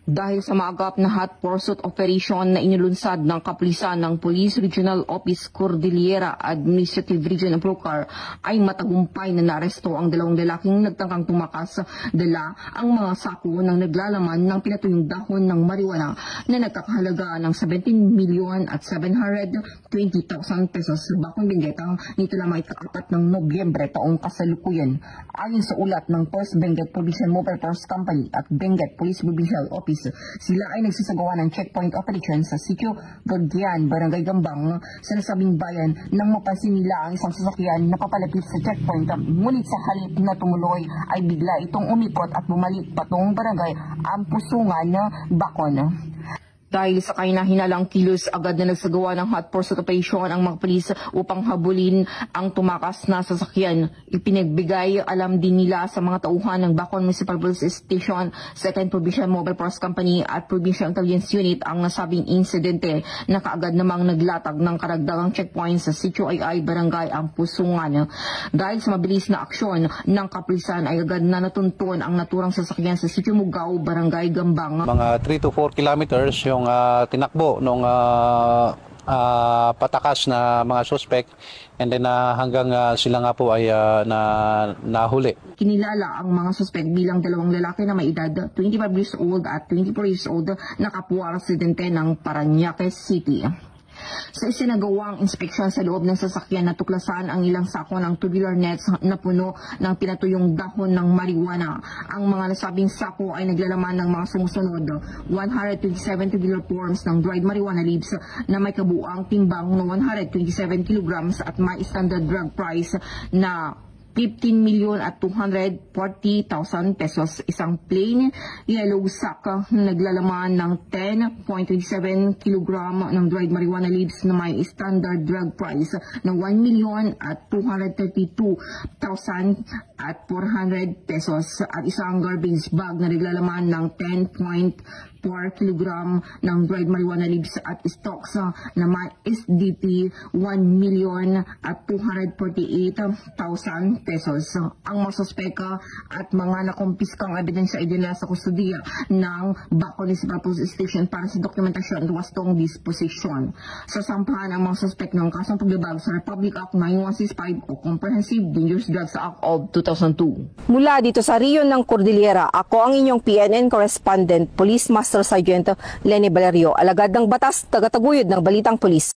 Dahil sa maagap na hot pursuit operation na inilunsad ng kapulisan ng Police Regional Office Cordillera Administrative Region of Rocar, ay matagumpay na naaresto ang dalawang lalaking nagtangkang tumakas, dala ang mga sako ng naglalaman ng pinatuyong dahon ng marijuana na nagkakahalaga ng 17,720,000 pesos. Bakong Benguetang nito lamang ika-4 ng Nobyembre taong kasalukuyan. Ayon sa ulat ng First Benguet Provincial Mobile Force Company at Benguet Police Provincial Office, sila ay nagsasagawa ng checkpoint operation sa Sitio Gagyan, Barangay Gambang, sa nasabing bayan nang mapansin nila ang isang sasakyan na papalapit sa checkpoint. Ngunit sa halip na tumuloy ay bigla itong umikot at bumalik patungong barangay Ampusungan, Bacon. Dahil sa kahina-hinalang kilos, agad na nagsagawa ng hot pursuit operation ang mga pulis upang habulin ang tumakas na sasakyan. Ipinagbigay alam din nila sa mga tauhan ng Bacon Municipal Police Station, 2nd Provincial Mobile Force Company at Provincial Intelligence Unit ang nasabing insidente na kaagad namang naglatag ng karagdagang checkpoint sa Sitio Ay Barangay Ampusungan. Dahil sa mabilis na aksyon ng kapulisan ay agad na natuntun ang naturang sasakyan sa Sitio Mugao, Barangay Gambang. Mga 3 to 4 kilometers yung tinakbo ng patakas na mga suspect, and then hanggang sila nga po ay nahuli. Kinilala ang mga suspect bilang dalawang lalaki na may edad 25 years old at 24 years old na kapwa residente ng Parañaque City. Sa isinagawang inspeksyon sa loob ng sasakyan, natuklasan ang ilang sako ng tubular nets na puno ng pinatuyong dahon ng marijuana. Ang mga nasabing sako ay naglalaman ng mga sumusunod: 127 tubular forms ng dried marijuana leaves na may kabuang timbang ng 127 kilograms at may standard drug price na 15,240,000 pesos. Isang plain yellow sack na naglalaman ng 10.27 kilogram ng dried marijuana leaves na may standard drug price ng 1,232,400 pesos at isang garbage bag na naglalaman ng 10.4 kilogram ng dried marijuana leaves at stocks na may SDP 1,248,000 pesos. Ang mga suspeka at mga nakumpiskang ebidensya ay dinala sa kustudiya ng Bacon Municipal Police Station para sa dokumentasyon at wastong disposition. Sasampahan ang mga suspek ng kasong paglabag sa Republic Act 9165 o Comprehensive Dangerous Drugs Act of 2002. Mula dito sa Riyon ng Cordillera, ako ang inyong PNN correspondent, Police Master Sergeant Lenny Valerio, alagad ng batas, tagataguyod ng Balitang Pulis.